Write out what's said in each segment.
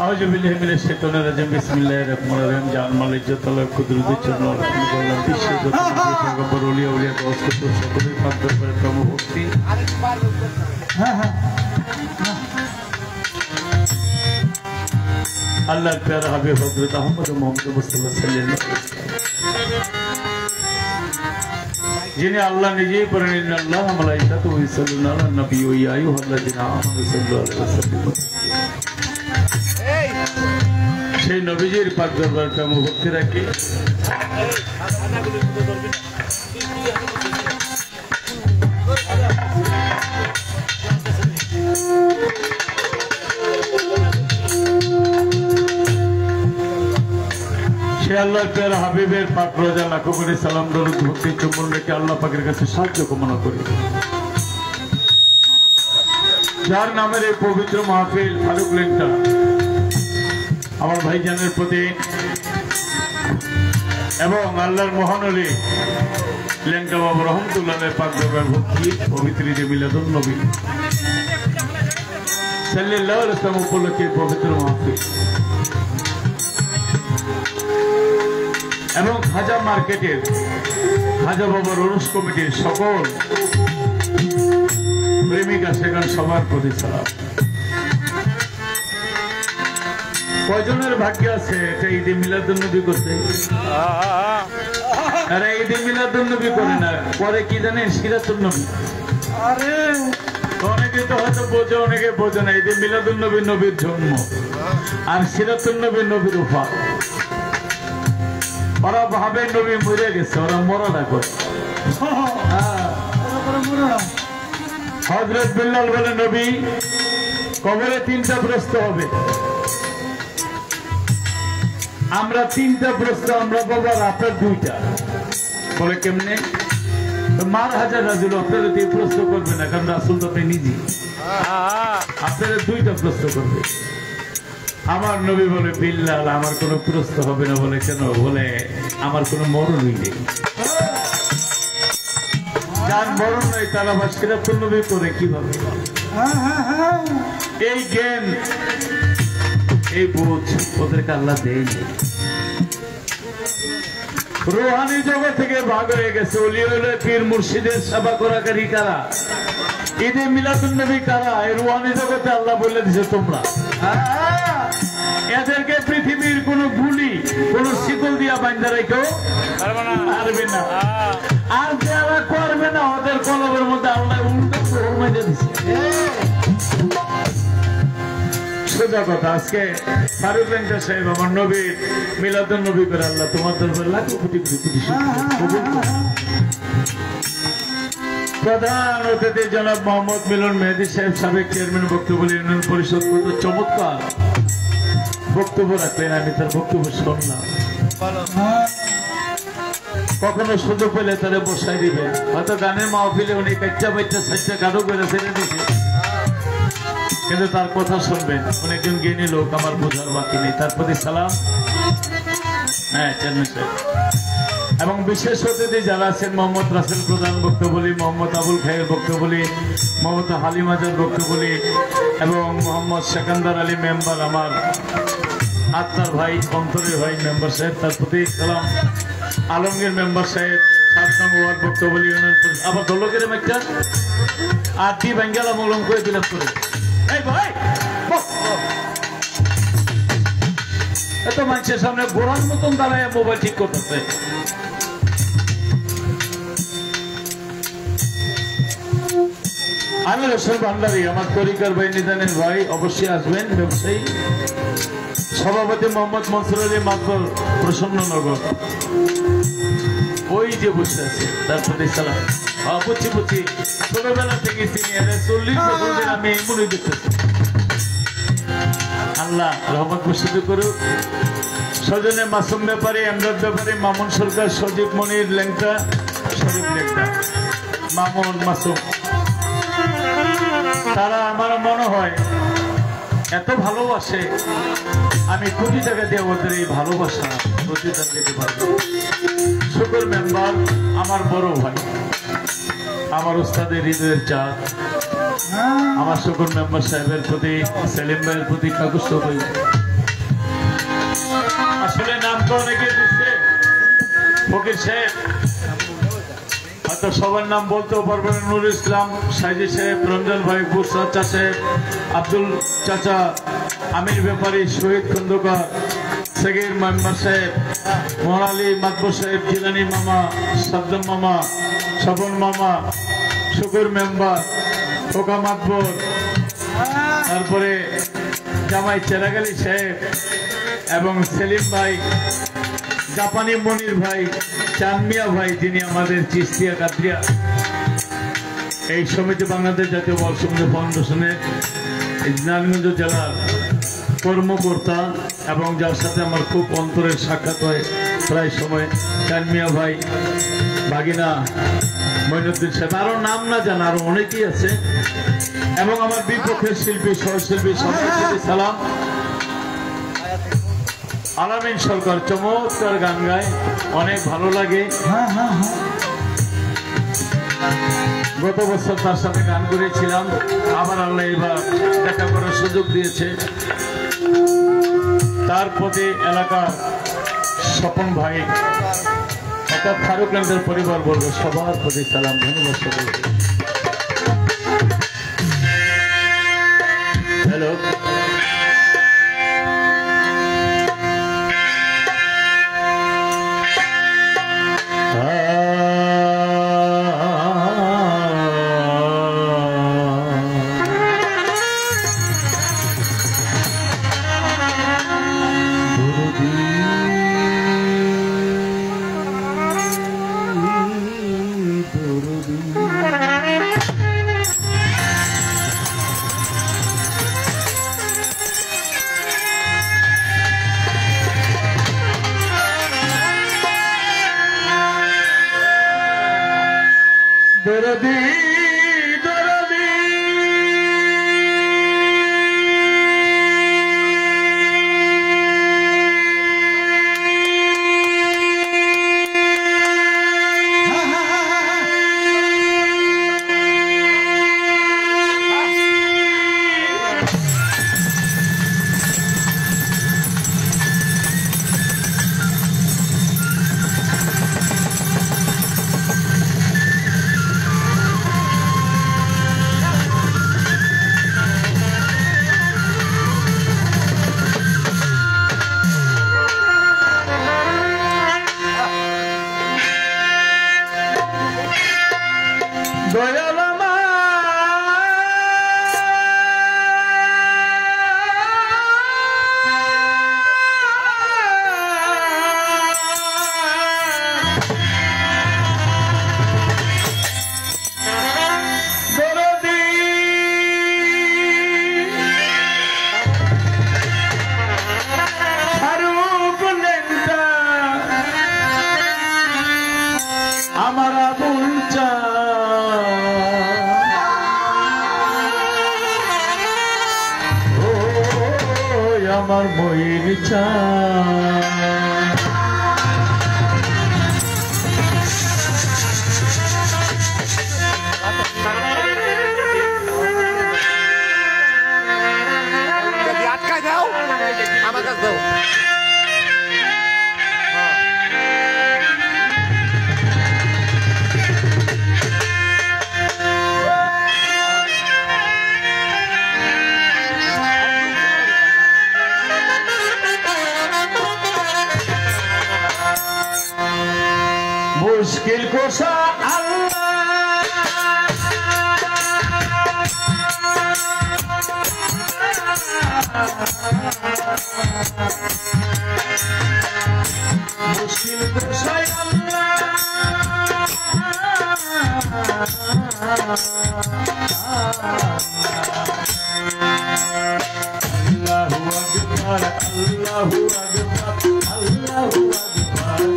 আউযুবিল্লাহি শাইতানির রাজিম বিসমিল্লাহির রহমানির রহিম জান মালিক জাতাল্লাহ কুদরতের জন্য আলহামদুলিল্লাহ বিশ্ব যত পয়গম্বর ওলিয়া ওলিয়া দোস্ত সকলের পাকর করে প্রভু ভক্তি হ্যাঁ আল্লাহর প্যারা হাবিব হযরত আহমদ মুহাম্মদ মুস্তাফা সাল্লাল্লাহু আলাইহি ওয়াসাল্লাম যিনি আল্লাহ নিজেই বলেন ইন্নাল্লাহ ওয়া মালাইকাতুহু ইউসাল্লুনা আলান নবী ওয়া ইয়া আইয়ুহাল্লাযিনা আমানু সাল্লু আলাইহি ওয়াসাল্লিমু সেই নবীজির পাক দরবারে মুভক্তি রাখি সে আল্লাহর প্যারা হাবিবের পাক রোজা লাখো করে সালাম দরুদ ভক্তি চুম্বন রেখে আল্লাহ পাকের কাছে সাহায্য কামনা করি যার নামের এই পবিত্র মাহফিল ফারুক লেংটা আমার ভাইজানের প্রতি এবং আল্লাহর মহানলী লেংটা বাবু রহমতুল্লাহের পাক দরবার ভক্তি পবিত্র ঈদে মিলাদুন নবী সাল্লাল্লাহু আলাইহি ওয়াসাল্লাম উপলক্ষে পবিত্র মাহফিল এবং খাজা মার্কেটের খাজা বাবার ওরস কমিটির সকল প্রেমিকা সেখানে সবার প্রতি সালাম কয়জনের ভাগ্য আছে এটা ঈদে মিলাদুন নবী করতে আরে ঈদে মিলাদুন নবী করে না পরে কি জানেন সিরাতুন নবী আরে অনেকে তো হয়তো বোঝে অনেকে বোঝে না ঈদে মিলাদুন নবী নবীর জন্ম আর সিরাতুন নবী নবীর উফা ওরা ভাবে নবী মরে গেছে ওরা মরনা করে হযরত বিল্লাল বলে নবী কবরে তিনটা প্রশ্ন হবে আমরা তিনটা প্রশ্ন আমরা বাবার আপনার দুইটা বলে কেমনে মার হাজার রাজুল আপনারা দিয়ে প্রশ্ন করবে না কারণ রাসূল তো আপনি নিজে আপনারা দুইটা প্রশ্ন করবে আমার নবী বলে বিল্লাল আমার কোনো প্রশ্ন হবে না বলে কেন বলে আমার কোনো মরণই নেই যার মরণ নয় তারা আবার সিরাতুন নবী করে কিভাবে এই জ্ঞান এই বুঝ ওদেরকে আল্লাহ দেয়নি রুহানি জগৎ থেকে ভাগ হয়ে গেছে ওলিয়া ওলিয়া পীর মুর্শিদের সেবা করাকারী কারা ঈদে মিলাদুন নবী কারা এই রুহানি জগতে আল্লাহ বলে দিয়েছে তোমরা এদেরকে পৃথিবীর কোন গুলি কোন শিকল দিয়া বাঁধা রেখেও পারবে না আর যারা করবে না ওদের কলবের মধ্যে আল্লাহ উল্টো মেরে দিচ্ছে সোজা কথা আজকে ফারুক লেংটা সাহেব আমার নবীর মিলাদুন নবী করে আল্লাহ তোমার দরবারে লাখো কোটি কোটি প্রধান অতিথি জনাব মোহাম্মদ মিলন মেহেদী সাহেব সাবেক চেয়ারম্যান বক্তব্য ইউনিয়ন পরিষদ কত চমৎকার বক্তব্য রাখলেন আমি তার বক্তব্য শুনলাম কখনো সুযোগ পেলে তারা বসাই দিবেন হয়তো গানের মাহফিলে উনি কাচ্চা বাচ্চা সাচ্চা গাঢ় করে ছেড়ে দিছে কিন্তু তার কথা শুনবেন উনি একজন জ্ঞানী লোক আমার বোঝার বাকি নেই তার প্রতি সালাম হ্যাঁ চেয়ারম্যান সাহেব এবং বিশেষ অতিথি যারা আছেন মোহাম্মদ রাসেল প্রধান বক্তব্যলি মোহাম্মদ আবুল খায়ের বক্তব্যলি মোহাম্মদ হালিম আজাদ বক্তব্যলি এবং মোহাম্মদ সেকান্দার আলী মেম্বার আমার আত্মার ভাই অন্তরের ভাই মেম্বার সাহেব তার প্রতি সালাম আলমগীর মেম্বার সাহেব 7 নম্বর ওয়ার্ড বক্তব্যলি আবার দলকের একটা আটটি বেঙ্গালা মলম করে দিলাম করে এই ভাই এত মানুষের সামনে গোড়ার মতন দাঁড়ায় মোবাইল ঠিক করতেছে আমি রসুল ভান্ডারী আমার তরিকার ভাই নিদানের ভাই অবশ্যই আসবেন ব্যবসায়ী সভাপতি মোহাম্মদ মনসুর আলী মাতবর প্রসন্ননগর ওই যে বসে আছে তার প্রতি সালাম বুঝছি বুঝছি ছোটবেলা থেকে চিনি 40 বছর ধরে আমি এই মনে দেখতেছি আল্লাহ রহমত বর্ষিত করুক সজনে মাসুম ব্যাপারী এমদাদ ব্যাপারী মামুন সরকার সজীব মনির লেংটা শরীফ লেংটা মামুন মাসুম তারা আমার মনে হয় এত ভালোবাসে আমি কোটি টাকা দিয়ে ওদের এই ভালোবাসা প্রতিদান দিতে পারবো শুকর মেম্বার আমার বড় ভাই আমার উস্তাদের হৃদয়ের চাঁদ আমার শুকর মেম্বার সাহেবের প্রতি সেলিম ভাইয়ের প্রতি কাগজ ভাই নাম তো অনেকে দিচ্ছে ফকির সাহেব হয়তো সবার নাম বলতেও পারবেন নুর ইসলাম সাইজি সাহেব রমজান ভাই বুসরাত চাচা আব্দুল চাচা আমির ব্যাপারী শহীদ খন্দকার সেগির মেম্বার সাহেব মোহালি মাকবুর সাহেব জিলানি মামা সাদ্দাম মামা স্বপন মামা শুকুর মেম্বার খোকা মাকবুর তারপরে জামাই চেরাগালি সাহেব এবং সেলিম ভাই জাপানি মনির ভাই চানমিয়া ভাই যিনি আমাদের চিস্তিয়া কাদ্রিয়া এই সমিতি বাংলাদেশ জাতীয় বল সমিতি ফাউন্ডেশনের নারায়ণগঞ্জ জেলার কর্মকর্তা এবং যার সাথে আমার খুব অন্তরের সাক্ষাৎ হয় প্রায় সময় চানমিয়া ভাই ভাগিনা মঈনুদ্দিন সাহেব আরো নাম না জানা আরো অনেকেই আছে এবং আমার বিপক্ষের শিল্পী সহশিল্পী সবাইকে সালাম। আলামিন সরকার চমৎকার গান গায় অনেক ভালো লাগে গত বছর তার সাথে গান করেছিলাম আবার আল্লাহ এবার দেখা করার সুযোগ দিয়েছে তার প্রতি এলাকার স্বপন ভাই অর্থাৎ ফারুক ল্যান্ডের পরিবার বর্গ সবার প্রতি সালাম ধন্যবাদ সকলকে। হ্যালো দরদি দরদি আমার মইর চা আটকায় দাও আমার কাছে দাও मुश्किल कोसा मुश्किल कोसा अल्लाहु अकबर अल्लाहु अकबर अल्लाहु अकबर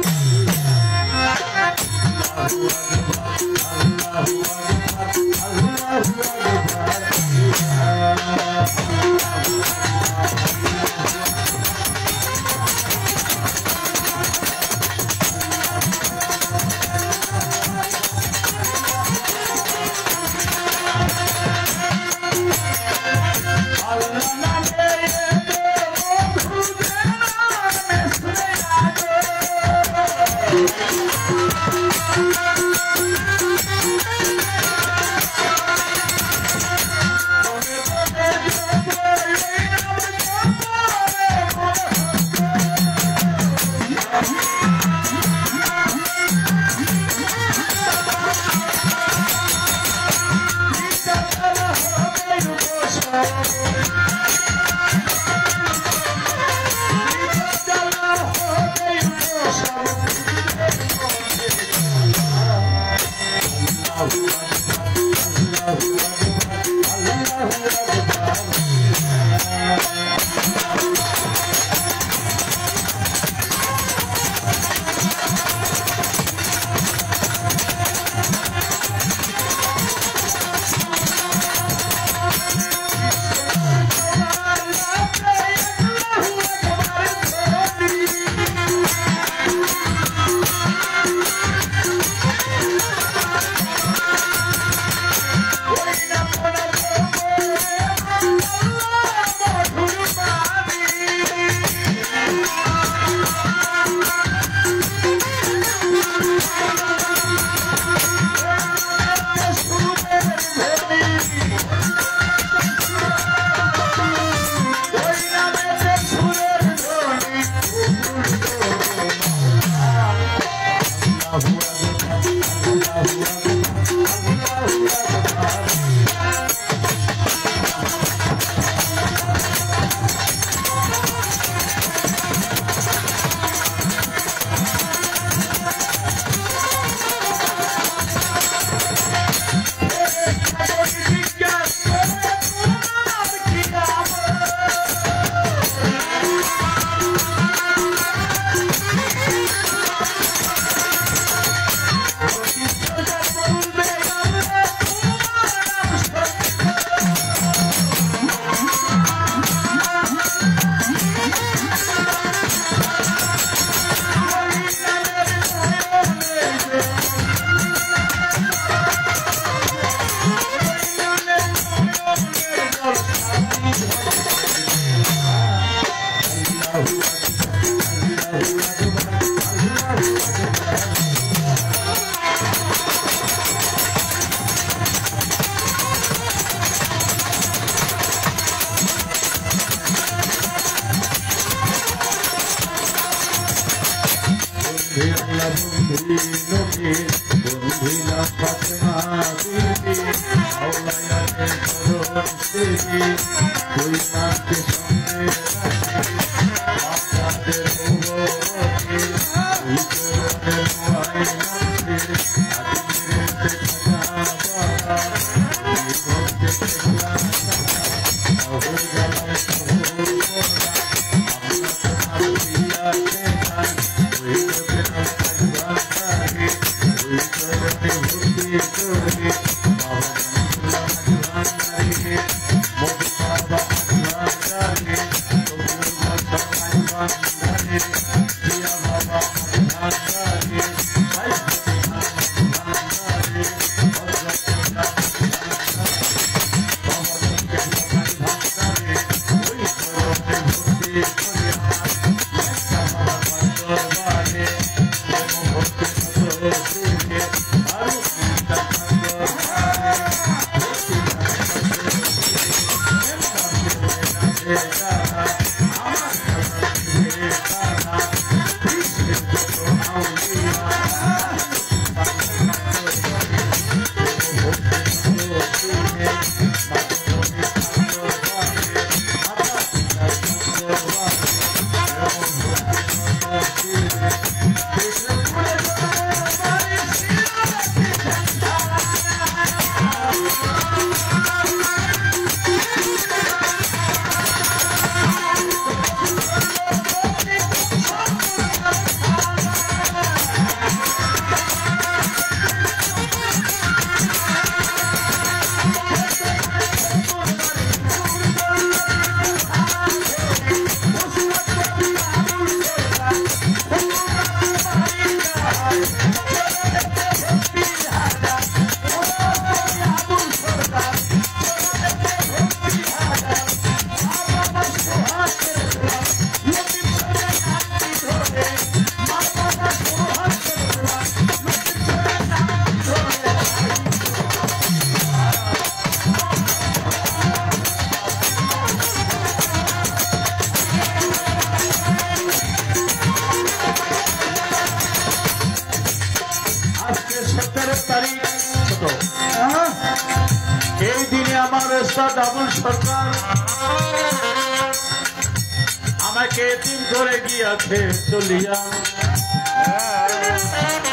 আমাকে দিন করে গিয়াছে চলিয়া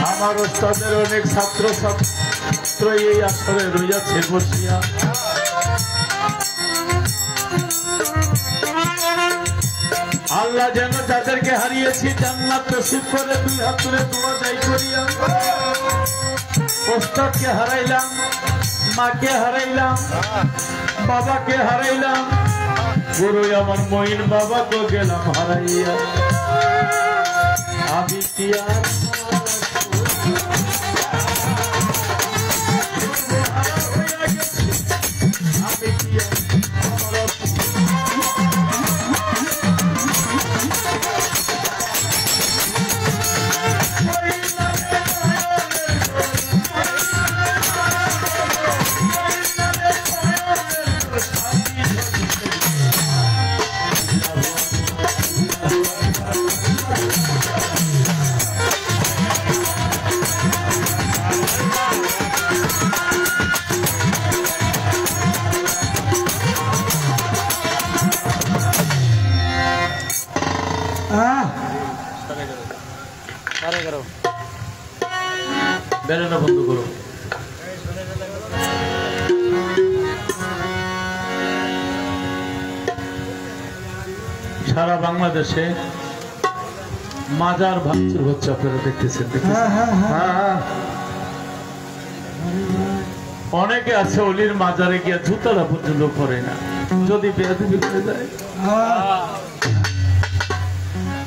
আমার ওস্তাদের অনেক ছাত্র ছাত্র এই আসরে রইয়াছে বসিয়া আল্লাহ যেন যাদেরকে হারিয়েছি জান্নাত নসিব করে দুই হাত তুলে দোয়া যাই করিয়া ওস্তাদকে হারাইলাম মাকে হারাইলাম বাবাকে হারাইলাম গুরু আমার মহিন বাবাকে গেলাম হারাইয়া আমি কি বেরোনো বন্ধ করো সারা বাংলাদেশে মাজার ভাঙচুর হচ্ছে আপনারা দেখতেছেন অনেকে আছে অলির মাজারে গিয়ে জুতারা পর্যন্ত করে না যদি বেয়াদবি করে যায়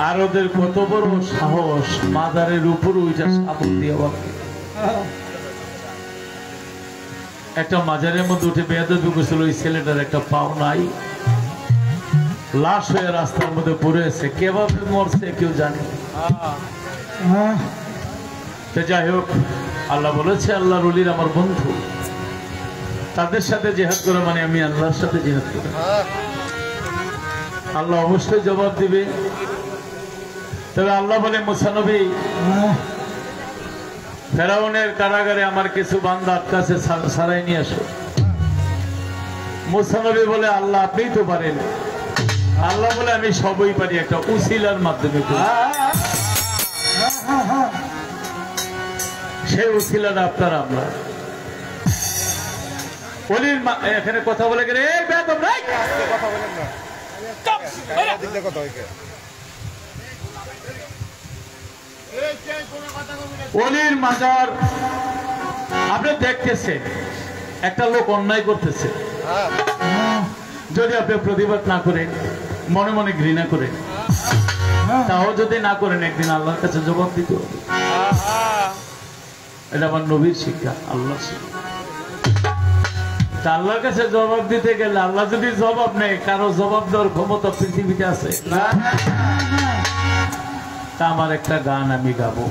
আর ওদের কত বড় সাহস মাজারের উপর ওইটা সাপোর্ট দিয়ে একটা মাজারের মধ্যে উঠে বেয়াদবি করেছিল ওই ছেলেটার একটা পাও নাই লাশ হয়ে রাস্তার মধ্যে পড়ে আছে কিভাবে মরছে কেউ জানে তো যাই হোক, আল্লাহ বলেছে আল্লাহর ওলির আমার বন্ধু, তাদের সাথে জিহাদ করা মানে আমি আল্লাহর সাথে জিহাদ করি। আল্লাহ অবশ্যই জবাব দিবে। তবে আল্লাহ বলে, মুসা নবী, ফেরাউনের কারাগারে আমার কিছু বান্দা আটকাছে, ছাড়াই নিয়ে আসো। মুসা নবী বলে, আল্লাহ আপনিই তো পারেন। আল্লাহ বলে, আমি সবই পারি, একটা উসিলার মাধ্যমে। সেই উসিলাটা আপনার আমরা ওলির এখানে কথা বলে গেলে ওলির মাজার আপনি দেখতেছেন, একটা লোক অন্যায় করতেছে, যদি আপনি প্রতিবাদ না করেন, মনে মনে ঘৃণা করেন, তাও যদি না করেন, একদিন আল্লাহর কাছে জবাব দিতে হবে। এটা আমার নবীর শিক্ষা, আল্লাহর শিক্ষা। আল্লাহর কাছে জবাব দিতে গেলে আল্লাহ যদি জবাব নেই, কারো জবাব দেওয়ার ক্ষমতা পৃথিবীতে আছে? তা আমার একটা গান আমি গাবো,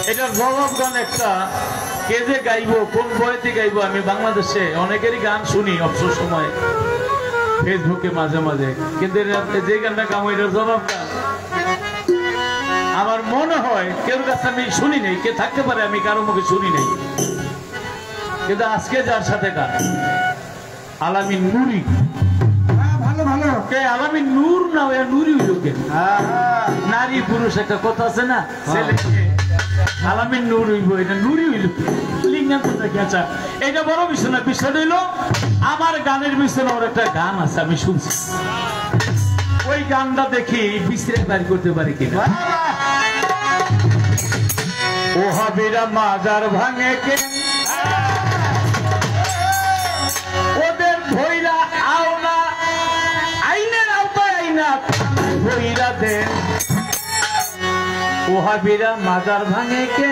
এটার জবাব গান একটা। কে যে গাইবো, কোন বইতে গাইবো, আমি বাংলাদেশে অনেকেরই গান শুনি অবসর সময়, ফেসবুকে মাঝে মাঝে, কিন্তু যে গানটা গাবো এটার জবাব গান আমার মনে হয় কেউ কাছে আমি শুনি নেই। কে থাকতে পারে আমি কারো মুখে শুনি নেই, কিন্তু আজকে যার সাথে গান আলামিন নুরি। ভালো ভালো, কে আলামিন নূর না, ওই নুরি হইল কেন? নারী পুরুষ একটা কথা আছে না, ছেলেকে আলামিন নূর হইব, এটা নুরি হইল লিঙ্গান্তরটা কি? আচ্ছা, এটা বড় বিষয় না। বিষয় হইল আমার গানের বিষয় ওর একটা গান আছে, আমি শুনছি, ওই গানটা দেখি বিশ্রাম বাড়ি করতে পারি কিনা। ও হাবিরা মাজার ভাঙে কে, ওদের ভৈরা আও না, আইনের আওতায় আইনা ভৈরা দেন। ও হাবিরা মাজার ভাঙে কে,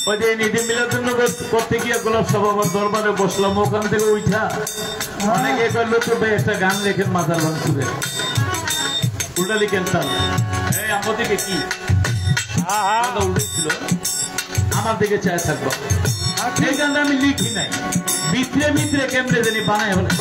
ওই যে ঈদে মিলাদুন্নবী করতে গিয়ে গোলাপ সভার দরবারে বসলাম, ওখান থেকে উঠা অনেকে করলো তো ভাই একটা গান লেখেন মাজার ভাঙচুরে, উল্টা লিখেন তার আমার দিকে কি উল্টেছিল, আমার দিকে চায় থাকবো। এই গানটা আমি লিখি নাই, ভিতরে ভিতরে কেমনে জানি বানাই হলে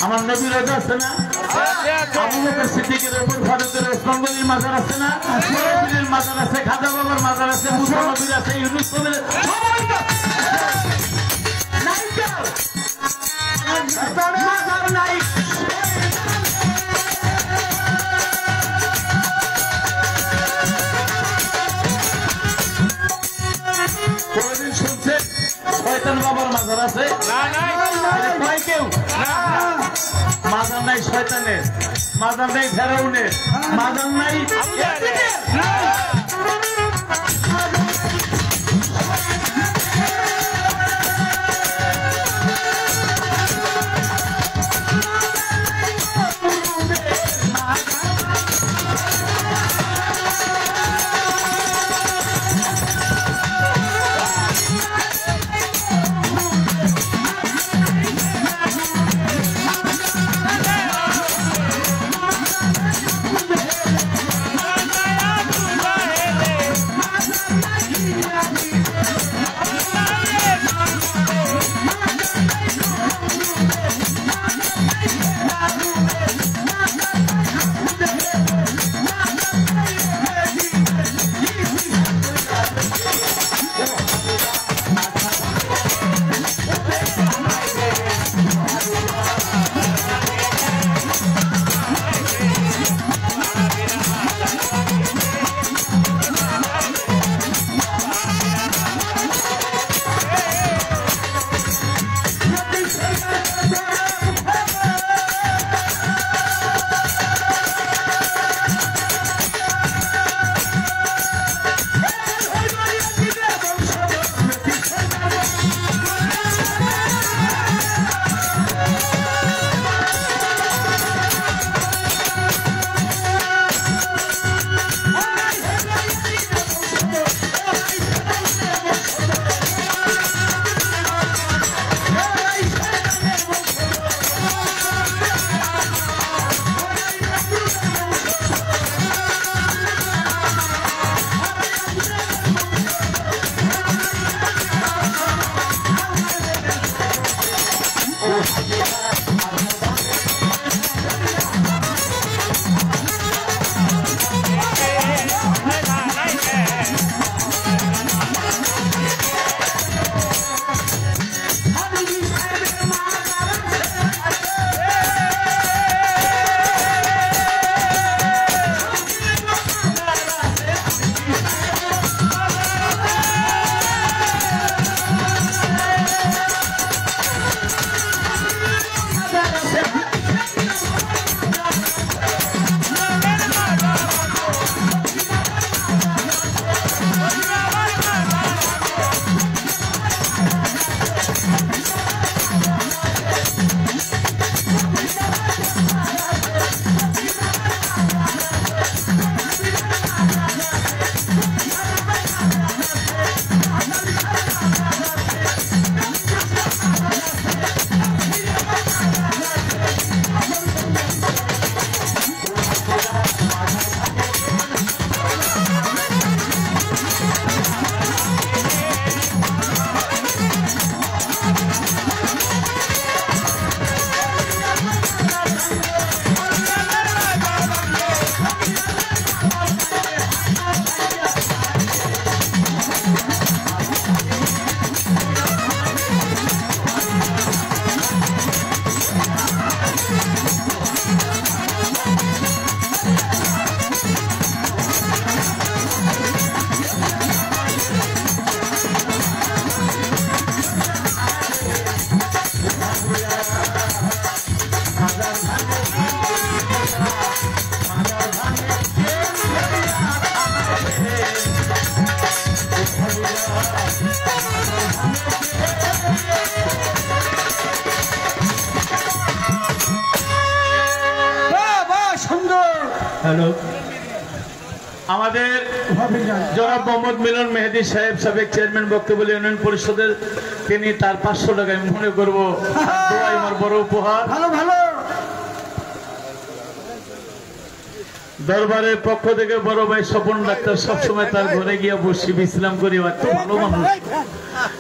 আমার নবীর রাজা আছে না, আবু বকর সিদ্দিকের উপর ফারুকের ওসমান গনির মাজার আছে না, নবীর মাজার আছে, খাজা বাবার মাজার আছে, মুসা নবীর আছে, ইউনুস নবীর মাজার নাই। কোনদিন শুনছেন শয়তান বাবার মাজার আছে? কেউ মাজার নাই শয়তানের, মাজার নাই ফেরাউনের, মাজার নাই হ্যালো, আমাদের জনাব মোহাম্মদ মিলন মেহেদী সাহেব সাবেক চেয়ারম্যান বক্তব্য ইউনিয়ন পরিষদের, তিনি তার 500 টাকা আমি মনে করবো আমার বড় উপহার। ভালো ভালো দরবারের পক্ষ থেকে বড় ভাই স্বপন ডাক্তার সবসময় তার ঘরে গিয়ে বসি বিশ্রাম করি, এত ভালো মানুষ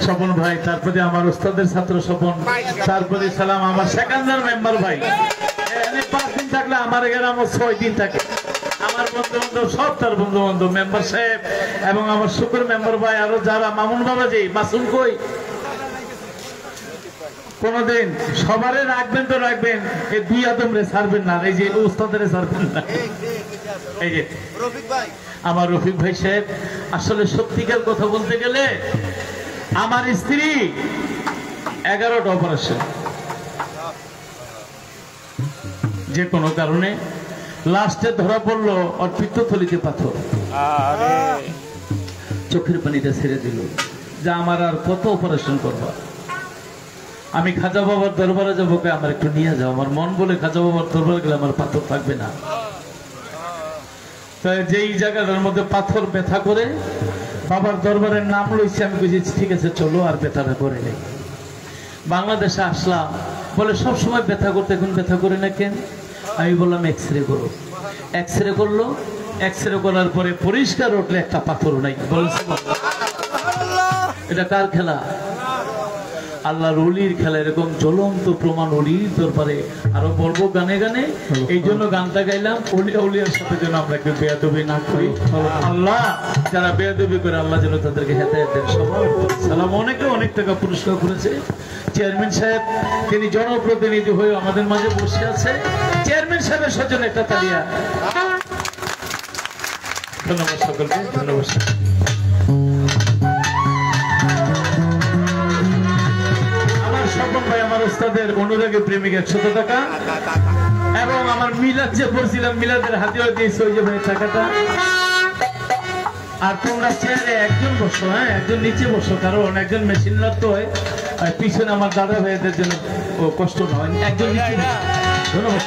স্বপন ভাই। তারপরে আমার ওস্তাদের ছাত্র স্বপন, তারপরে সালাম আমার সেকেন্ডার মেম্বার ভাই। 5 দিন থাকলে আমার এখানে আমার 6 দিন থাকে। আমার বন্ধু বান্ধব সব তার বন্ধু বান্ধব মেম্বার সাহেব এবং আমার শুকুর মেম্বার ভাই, আরো যারা মামুন বাবাজি মাসুম কই কোনদিন সবারে রাখবেন তো রাখবেন, এই দুই আদমরে ছাড়বেন না, এই যে উস্তাদের ছাড়বেন না। এই যে আমার রফিক ভাই সাহেব, আসলে সত্যিকার কথা বলতে গেলে আমার স্ত্রী 11টা অপারেশন, যে কোনো কারণে লাস্টে ধরা পড়লো ওর পিত্তথলিতে পাথর, চোখের পানিটা ছেড়ে দিল যে আমার আর কত অপারেশন করবো। আমি খাজা বাবার দরবারে যাবো, আমার একটু নিয়ে যাও। আমার মন বলে খাজা বাবার দরবারে গেলে আমার পাথর থাকবে না। তাই যেই জায়গাটার মধ্যে পাথর ব্যথা করে বাবার দরবারের নাম লইছে, আমি বুঝেছি ঠিক আছে চলো আর ব্যথাটা করে নেই। বাংলাদেশে আসলাম, বলে সব সময় ব্যথা করতে, এখন ব্যথা করে না কেন? আমি বললাম এক্সরে করো। এক্সরে করলো, এক্সরে করার পরে পরিষ্কার উঠলে একটা পাথর নাই। বলছে এটা কার খেলা? আল্লাহর ওলির খেলা। এরকম জ্বলন্ত প্রমাণ ওলির দরবারে আরো বলবো গানে গানে। এই জন্য গানটা গাইলাম, ওলিয়া উলিয়ার সাথে যেন আমরা একটু বেয়াদবি না করি। আল্লাহ যারা বেয়াদবি করে আল্লাহ যেন তাদেরকে হেদায়েত দেন। সবার সালাম। অনেকে অনেক টাকা পুরস্কার করেছে। চেয়ারম্যান সাহেব তিনি জনপ্রতিনিধি হয়ে আমাদের মাঝে বসে আছে। চেয়ারম্যান সাহেবের সজনে একটা তালিয়া। ধন্যবাদ সকলকে, ধন্যবাদ। স্বপন ভাই আমার ওস্তাদের অনুরাগী প্রেমিক 100 টাকা, এবং আমার মিলাদ যে পড়ছিলাম মিলাদের হাতেও দিয়েছে ওই যে ভাই টাকাটা। আর তোমরা চেয়ারে একজন বসো, হ্যাঁ একজন নিচে বসো, কারণ একজন মেশিন লাগতো হয় পিছনে আমার দাদা ভাইদের জন্য কষ্ট না হয়, একজন নিচে। ধন্যবাদ।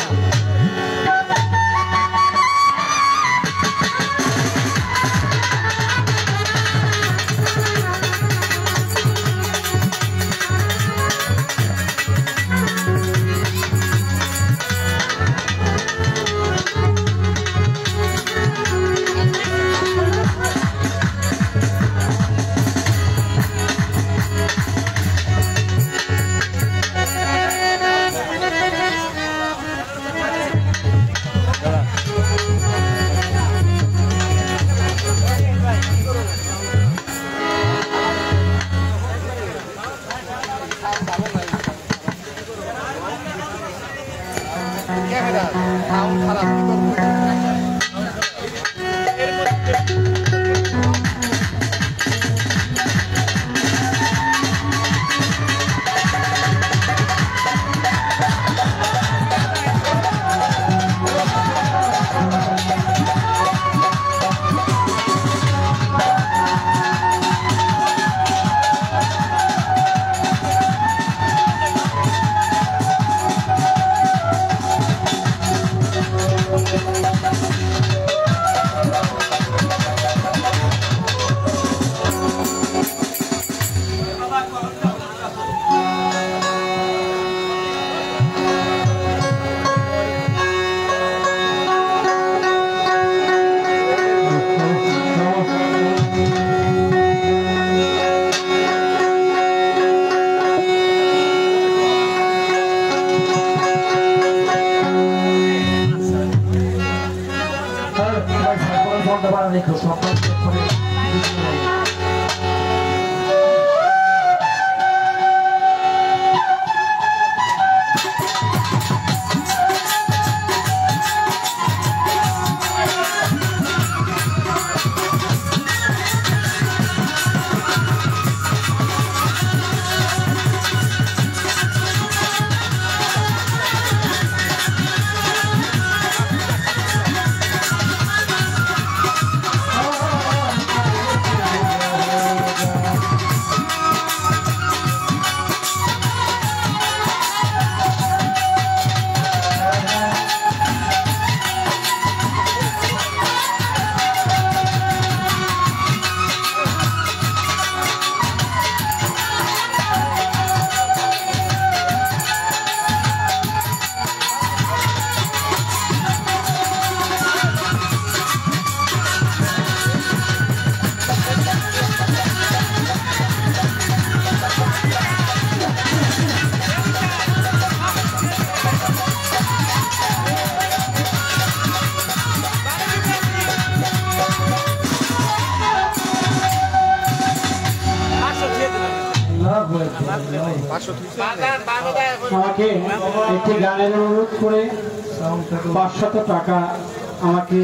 আমাকে একটি গানের অনুরোধ করে 500 টাকা আমাকে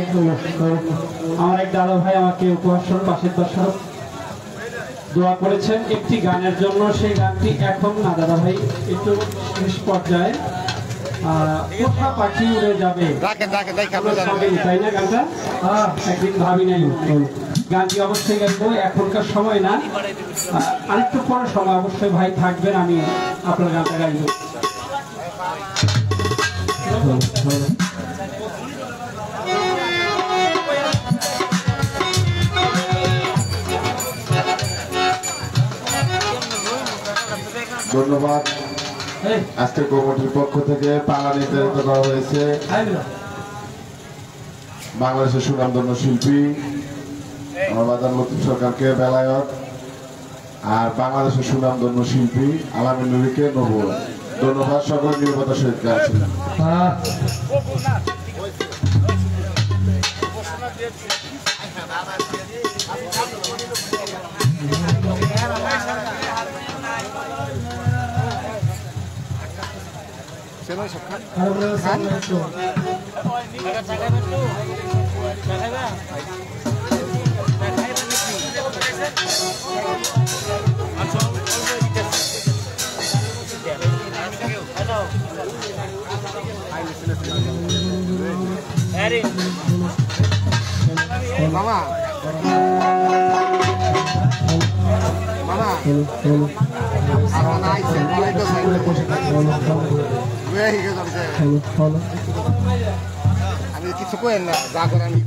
আমার এক দাদা ভাই আমাকে উপহার স্বরূপ আশীর্বাদ স্বরূপ দোয়া করেছেন একটি গানের জন্য। সেই গানটি এখন না দাদা ভাই একটু শেষ পর্যায়ে কোথা পাখি উড়ে যাবে তাই না গানটা একদিন ভাবি নাই গানটি অবশ্যই গাইবো এখনকার সময় না আরেকটু পরে সময় অবশ্যই ভাই থাকবেন আমি আপনার গানটা গাইব। ধন্যবাদ। আজকে কমিটির পক্ষ থেকে পালা নির্ধারিত করা হয়েছে বাংলাদেশের সুনামধন্য শিল্পী আমার বাজার লতিফ সরকারকে বেলায়ত আর বাংলাদেশের সুনামধন্য শিল্পী আলামিন নবীকে নবুয়ত। ধন্যবাদ। সকল নিরাপত্তার সহিত গাইছিলেন। মামা মামা আমি কিছু করেন না যা করে আমি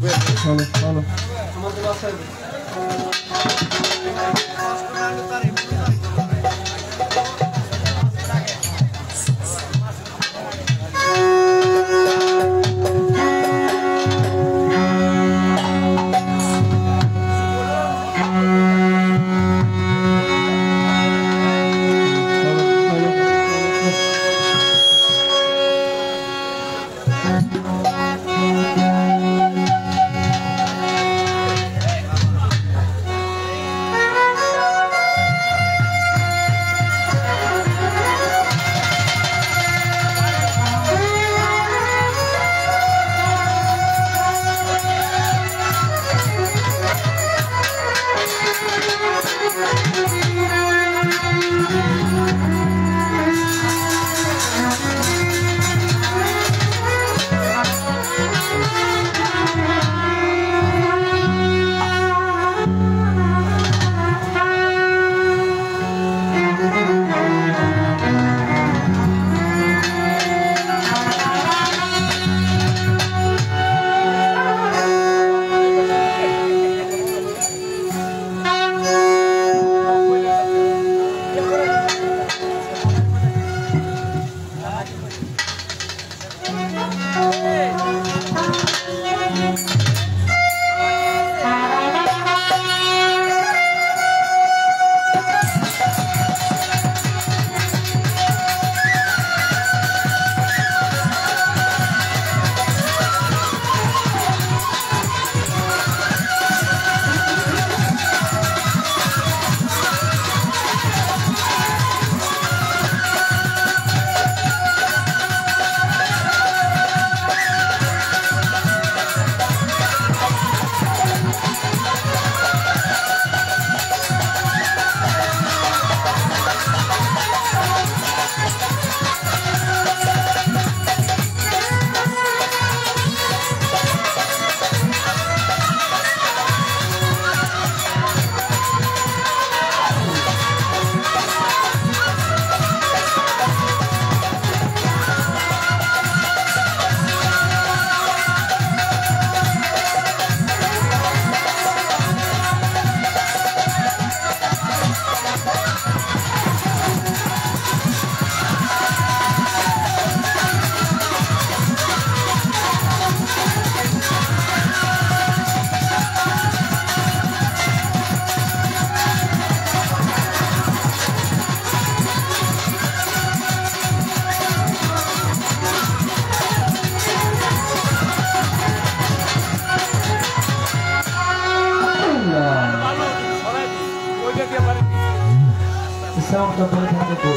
সাউন্ডটা ধরে থাকে তো।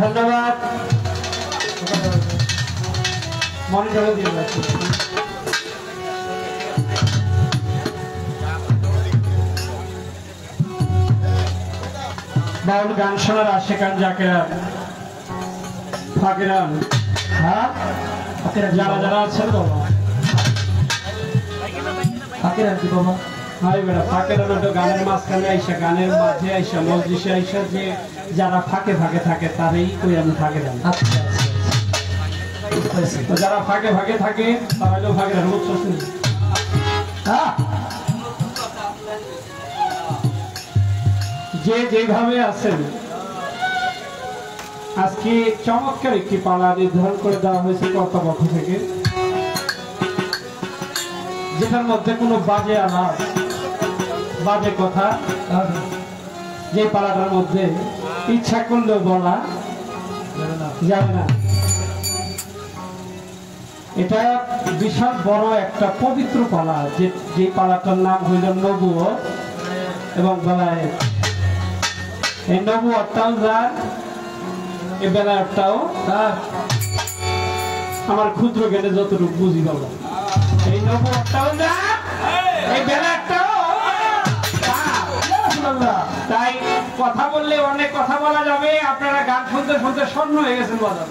ধন্যবাদ। মনিটরে দিয়ে রাখছি। বাউল গান শোনার আশেকান জাকেরা ফাকিরান, হ্যাঁ যারা যারা আছেন বাবা ফাকিরান কি বাবা? হাই বেটা ফাকিরান তো গানের মাঝখানে আইসা, গানের মাঝে আইসা, মজলিসে আইসা যে যারা ফাঁকে ফাঁকে থাকে তারই কই আমি ফাকিরান। আচ্ছা তো যারা ফাঁকে ফাঁকে থাকে তারা হলো ফাকিরান। বুঝছো? হ্যাঁ, যে যেভাবে আছেন আজকে চমৎকার একটি পালা নির্ধারণ করে দেওয়া হয়েছে কর্তৃপক্ষ থেকে, যেটার মধ্যে কোনো বাজে আলাপ, বাজে কথা, যে পালাটার মধ্যে ইচ্ছা করলেও বলা যাবে না। এটা বিশাল বড় একটা পবিত্র পালা, যে পালাটার নাম হইল নবুয়ত এবং বেলায়েত। এই নবুয়তটাও যার, এই বেলায়েতটাও তার। আমার ক্ষুদ্র জ্ঞানে যতটুকু বুঝি বাবা, এই নবুয়তটাও যার, এই বেলায়েতটাও তার। তাই কথা বললে অনেক কথা বলা যাবে। আপনারা গান শুনতে শুনতে স্বর্ণ হয়ে গেছেন বাজার।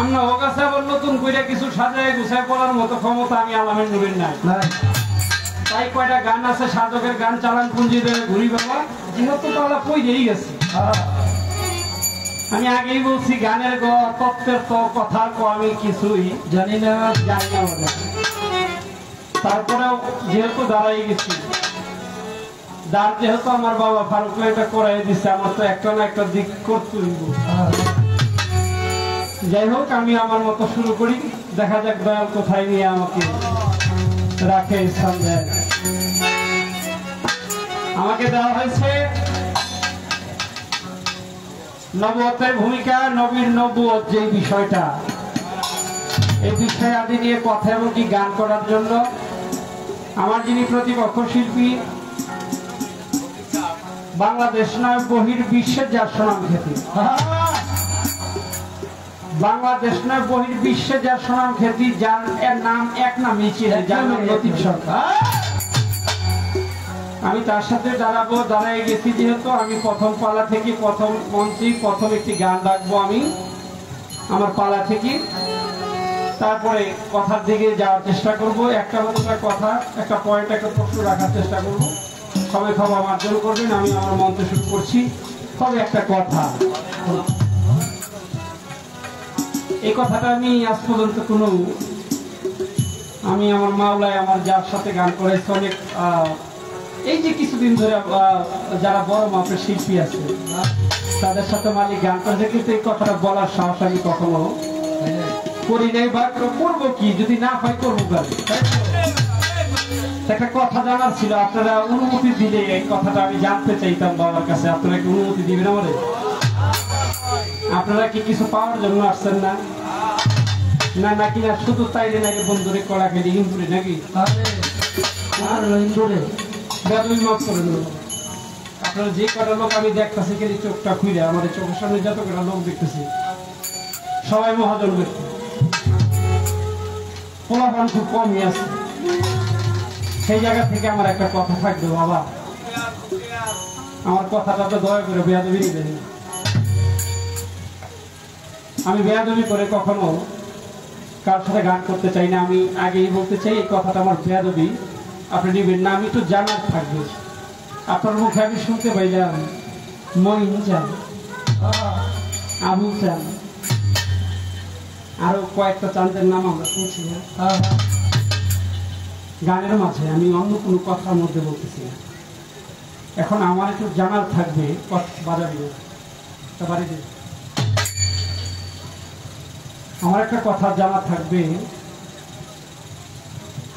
আমরা ও কাছে আবার নতুন করে কিছু সাজায় গুছায় বলার মতো ক্ষমতা আমি আলামের নবীর নাই। তাই কয়টা গান আছে সাধকের গান চালান পুঞ্জি দেবে ঘুরি বাবা, যেহেতু তাহলে কই দিয়ে গেছে। আমি আগেই বলছি গানের তত্ত্বের কথার আমি কিছুই জানি না, জানি না বলে। তারপরেও যেহেতু দাঁড়াই গেছি, দাঁড় যেহেতু আমার বাবা ফারুক এটা করাই দিচ্ছে, আমার তো একটা না একটা দিক করতেই। যাই হোক, আমি আমার মতো শুরু করি, দেখা যাক দয়াল কোথায় নিয়ে আমাকে রাখে, স্থান দেয়। আমাকে দেওয়া হয়েছে নবুয়তের ভূমিকা, নবীর নবুয়ত যে বিষয়টা, এই বিষয় আদি নিয়ে কথা এবং কি গান করার জন্য আমার যিনি প্রতিপক্ষ শিল্পী, বাংলাদেশ নয় বহির্বিশ্বের যার সুনাম খ্যাতি, বাংলাদেশ নয় বহির্বিশ্বে যার সুনাম খ্যাতি, যার এর নাম এক নামই চিনে, যার নাম লতিফ সরকার। আমি তার সাথে দাঁড়াবো, দাঁড়াই গেছি যেহেতু আমি প্রথম পালা থেকে, প্রথম মঞ্চে প্রথম একটি গান রাখবো আমি আমার পালা থেকে, তারপরে কথার দিকে যাওয়ার চেষ্টা করব। একটা কথা, একটা পয়েন্ট, একটা প্রশ্ন রাখার চেষ্টা করব। সবাই ক্ষমা মার্জন করবেন, আমি আমার মঞ্চ শুরু করছি। তবে একটা কথা, এই কথাটা আমি আজ পর্যন্ত কোনো, আমি আমার মাওলায় আমার যার সাথে গান করেছি অনেক, এই যে কিছুদিন ধরে যারা বড় মাপের শিল্পী আছে তাদের সাথে মালিক গান করেছে, কিন্তু এই কথাটা বলার সাহস আমি কখনো করি নাই, বা করবো কি, যদি না হয় করবো গান। একটা কথা জানার ছিল, আপনারা অনুমতি দিলে এই কথাটা আমি জানতে চাইতাম বাবার কাছে। আপনারা কি অনুমতি দিবেন আমাদের? আপনারা কি কিছু পাওয়ার জন্য আসছেন না? না নাকি না শুধু তাইলে নাকি বন্ধুরে কড়া খেলি ইন্দুরে নাকি ইন্দুরে বেদুই মাফ করে দেবো। আপনারা যে কটা লোক আমি দেখতেছি, কিন্তু চোখটা খুলে আমার চোখের সামনে যত কটা লোক দেখতেছি সবাই মহাজন ব্যক্তি, পোলাপান খুব কমই আছে। সেই জায়গা থেকে আমার একটা কথা থাকবে বাবা, আমার কথাটা তো দয়া করে বেয়াদবি নিবেন। আমি বেয়াদবি করে কখনো কার সাথে গান করতে চাই না। আমি আগেই বলতে চাই, এই কথাটা আমার বেয়াদবি আপনি নিবেন না। আমি তো জানার থাকবে, আপনার মুখে আমি শুনতে পাইলাম মঈন চান, আবু চান, আরো কয়েকটা চাঁদের নাম আমরা শুনছি না গানের মাঝে। আমি অন্য কোনো কথার মধ্যে বলতেছি না। এখন আমার একটু জানার থাকবে, আমার একটা কথা জানা থাকবে,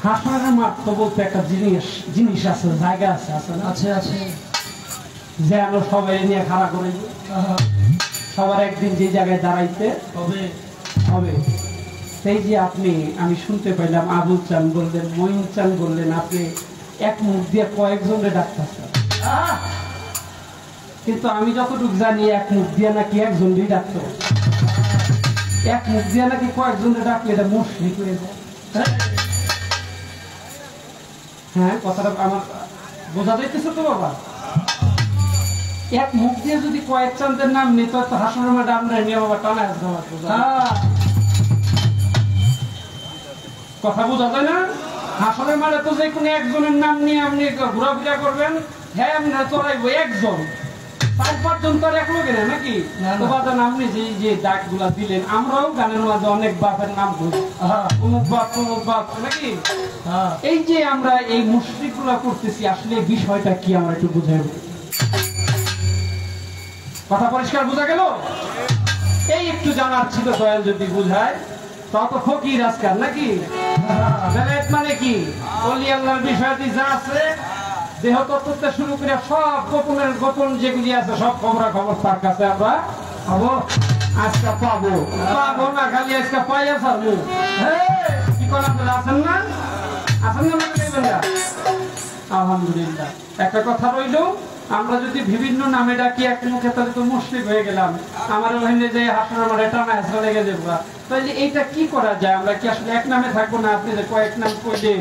হাসনের মাত্র বলতে একটা জিনিস আছে, জায়গা আছে, আছে আছে যেন সবাই নিয়ে খাড়া করে সবার একদিন যে জায়গায় দাঁড়াইতে হবে হবে। সেই যে আপনি, আমি শুনতে পাইলাম আবুল চান বললেন, মঈন চান বললেন, আপনি এক মুখ দিয়ে কয়েকজনের ডাকতেছে, কিন্তু আমি যতটুকু জানি এক মুখ দিয়ে নাকি একজনই ডাকতো, এক মুখ দিয়ে নাকি কয়েকজনের ডাকলে এটা মুশরিক হয়ে যায়। হ্যাঁ, কথাটা আমার বোঝা যাইতেছে তো বাবা? এক মুখ দিয়ে যদি কয়েক চাঁদের নাম নিত তো হাসনের মাঠে আমরা নিয়ে বাবা টানা আসবে। কথা বোঝা যায় না? হাসনের মাঠে তো যে কোনো একজনের নাম নিয়ে আপনি ঘোরাফেরা করবেন, হ্যাঁ আমি না চড়াইবো একজন, 4-5 জন তো আর এক লোকে না নাকি? আপনি যে ডাক গুলা দিলেন, আমরাও গানের মাঝে অনেক বাপের নাম বলি, অমুক বাপ তমুক বাপ নাকি? এই যে আমরা এই মুশরিক গুলা করতেছি, আসলে বিষয়টা কি আমরা একটু বুঝাই। কথা পরিষ্কার বোঝা গেল? এই একটু জানার ছিল, দয়াল যদি বুঝায় তত ফকির আজকাল নাকি? মানে কি ওলি আল্লাহর বিষয়টি যা আছে, দেহ তত্ত্ব শুরু করে সব গোপনের গোপন যেগুলি আছে সব খবর তার কাছে আমরা পাবো। আজকে পাবো না, খালি আজকে পাইয়া ছাড়বো। কি করেন আছেন না? আছেন না? আলহামদুলিল্লাহ। একটা কথা রইল, আমরা যদি বিভিন্ন নামে ডাকি এক মুখে তাহলে তো মুশরিক হয়ে গেলাম। আমার ওখানে যে হাসনের মাঠে টানা হাসা লেগে যাবো। তাহলে এইটা কি করা যায়? আমরা কি আসলে এক নামে থাকবো না? আপনি যে কয়েক নাম কইলেন,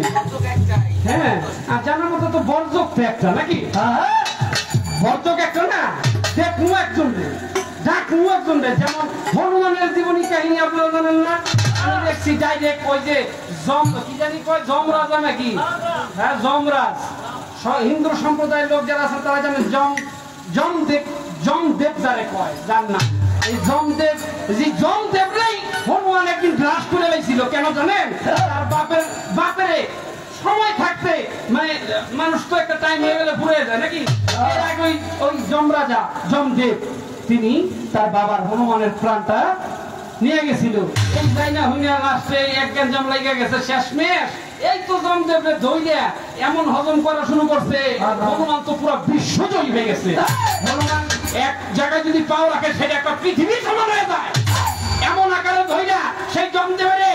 হ্যাঁ, আর জানার মতো তো বর্জক তো একটা নাকি? বর্জক একটা না, দেখবো একজন রে, ডাকবো একজন রে। যেমন হনুমানের জীবনী কাহিনী আপনারা জানেন না? আমি দেখছি ডাইরেক্ট ওই যে কি জানি কয় যমরাজা নাকি? হ্যাঁ, যমরাজ। হিন্দু সম্প্রদায়ের লোক যারা আছে তারা জানেন জমদেব যারে কয়, যার নাম এই জমদেব। জমদেব নেই হনুমান একদিন গ্রাস করে হয়েছিল, কেন জানেন? তার বাপের সময় থাকতে, মানে মানুষ তো একটা টাইম হয়ে গেলে ভুলে যায় নাকি? ওই যমরাজা জমদেব তিনি তার বাবার হনুমানের প্রাণটা নিয়ে গেছিল। এই যাই না হুইনা লাস্টে এক গ্যাঞ্জাম লাগা গেছে, শেষমেশ এই তো জমদেবরে ধইরা এমন হজম করা শুরু করছে, হনুমান তো পুরো বিশ্বজয়ী হয়ে গেছে। হনুমান এক জায়গায় যদি পাও রাখে সেটা একটা পৃথিবী সমান হয়ে যায়, এমন আকারে ধইরা সেই জমদেবরে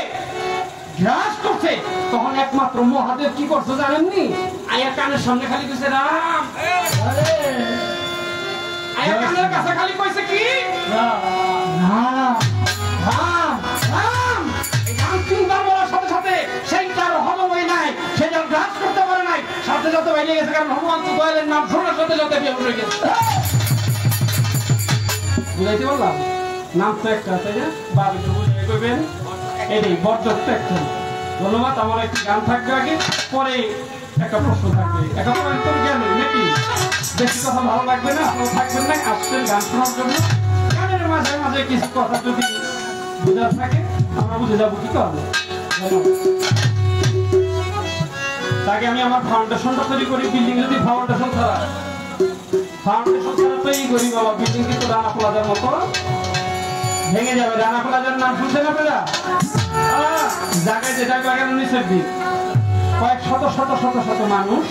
গ্রাস করছে। তখন একমাত্র মহাদেব কি করছে জানেননি? আয়া কানের সামনে খালি কইছে রাম, আয়া কানের কাছে খালি কইছে কি রাম রাম রাম। এই নাম তিনবার বলার সাথে সাথে সেইটার হজম হয় নাই, সেটা গ্রাস করতে পারে নাই, সাথে সাথে বাইরে গেছে। কারণ হনুমান তো দয়ালের নাম শোনার সাথে সাথে বের হয়ে গেছে। বুঝাইতে পারলাম? নাম তো একটা, তাই না? বাবিকে বুঝিয়ে করবেন, এটাই বর্জক তো একটা। ধন্যবাদ। আমার একটি গান থাকবে আগে, পরে একটা প্রশ্ন থাকবে। একটা তোর জ্ঞান নাকি? বেশি কথা ভালো লাগবে না, আপনারা থাকবেন না, আসছেন গান শোনার জন্য। গানের মাঝে মাঝে কিছু কথা যদি বোঝার থাকে আমরা বুঝে যাবো কি করবো। তাকে আমি আমার ফাউন্ডেশনটা তৈরি করি। বিল্ডিং যদি ফাউন্ডেশন ছাড়া তৈরি করি বাবা, বিল্ডিং কিন্তু রানা প্লাজার মতো ভেঙে যাবে। রানা প্লাজার নাম শুনছেন আপনারা? জায়গায় যেটা লাগানো নিচের দিক, কয়েক শত শত শত শত মানুষ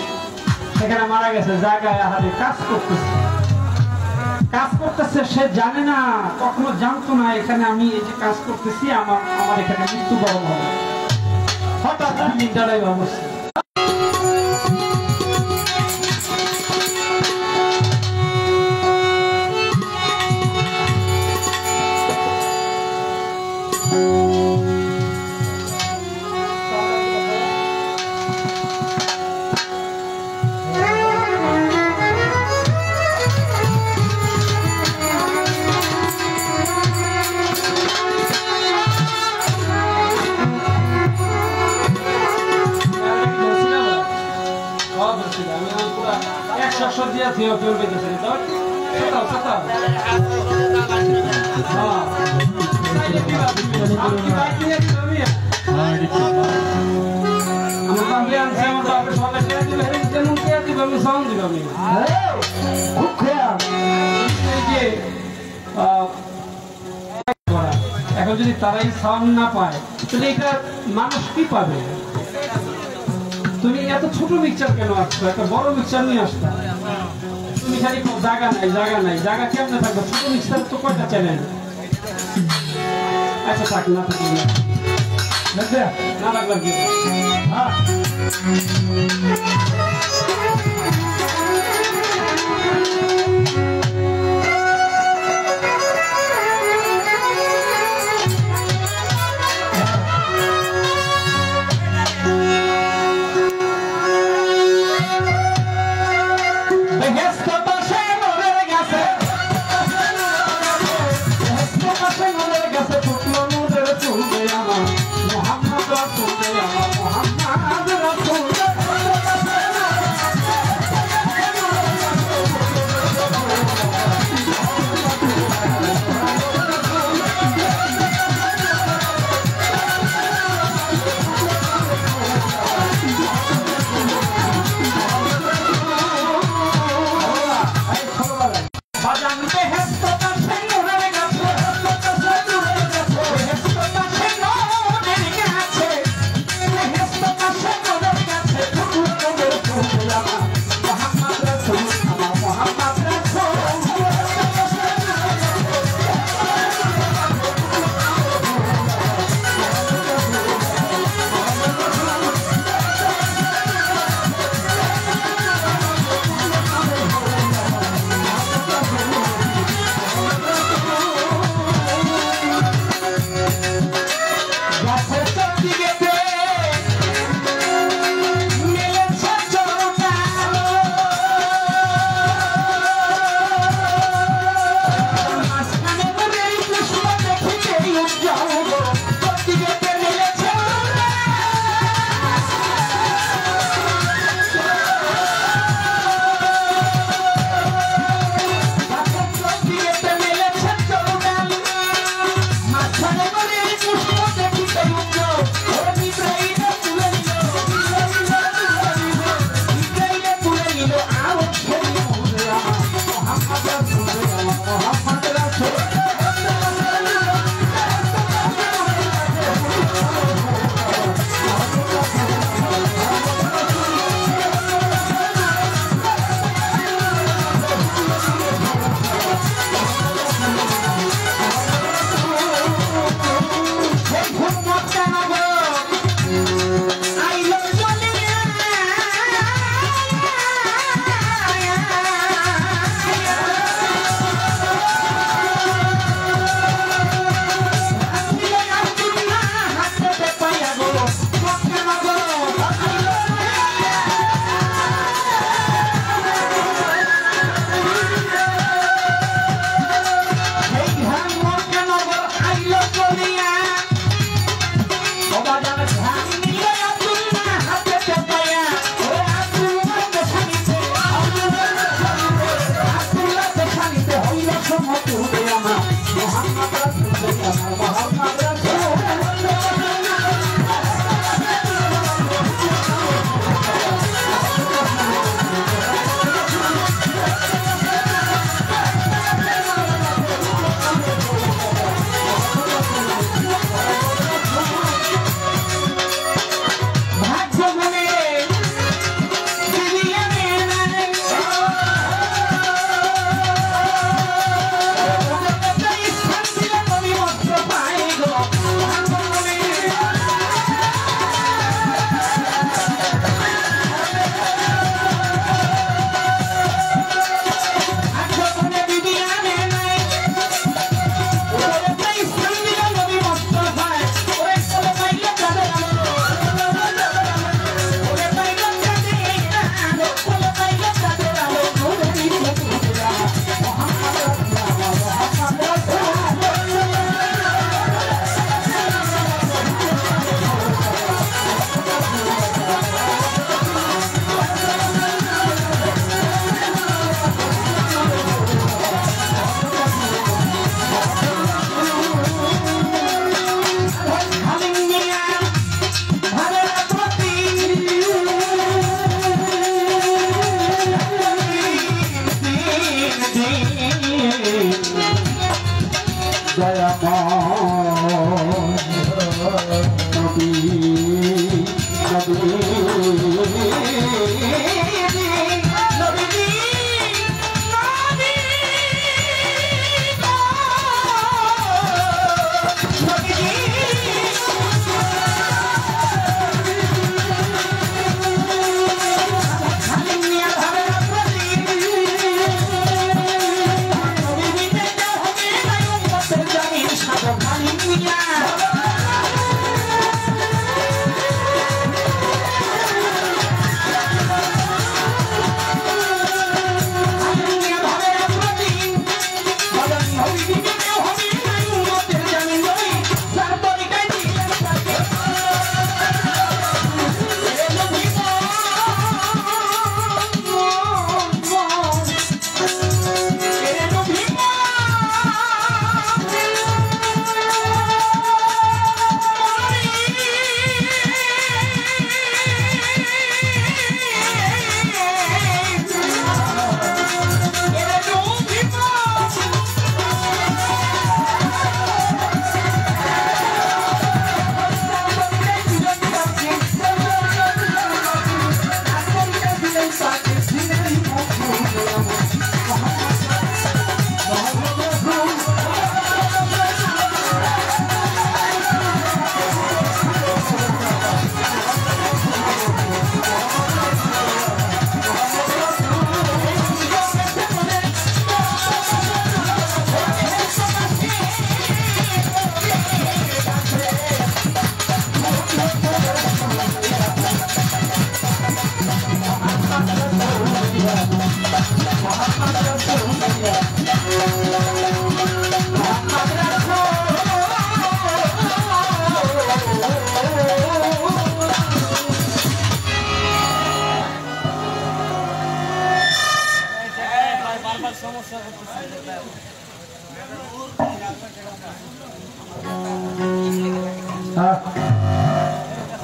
সেখানে মারা গেছে। জায়গায় আহারে কাজ করতেছে, সে জানে না, কখনো জানতো না এখানে আমি এই যে কাজ করতেছি আমার এখানে মৃত্যুবরণ হবে। হঠাৎ বিল্ডিংটার এই অবস্থা। এখন যদি তারাই সাউন্ড না পায় তাহলে এটা মানুষ কি পাবে? তুমি এত ছোট মিক্সচার কেন আসছো? একটা বড় মিক্সচার নিয়ে আসতো। তুমি খালি জায়গা নাই, জায়গা কেমনে থাকবে? ছোট মিক্সচার তো কয়টা চ্যানেল। আচ্ছা থাক, না থাকলে না লাগলাম কি?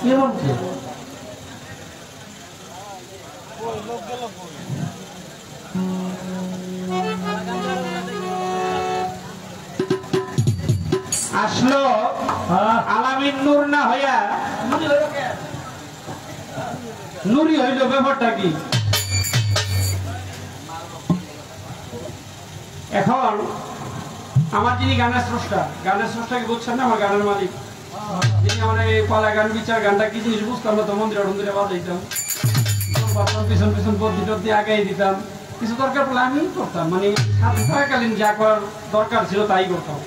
কি বলছে আসলো আলামিন নূর না হইয়া নুরি হইল, ব্যাপারটা কি? এখন আমার যিনি গানের স্রষ্টাকে বুঝছেন না, আমার গানের মালিক যিনি আমার এই পালা গান বিচার গানটা কি জিনিস বুঝতাম না, তো মন্দিরে টন্দিরে বাজাইতাম, পিছন পিছন পদ্ধতি টদ্ধি আগাই দিতাম, কিছু দরকার পড়লে আমি করতাম, মানে থাকাকালীন যা করার দরকার ছিল তাই করতাম।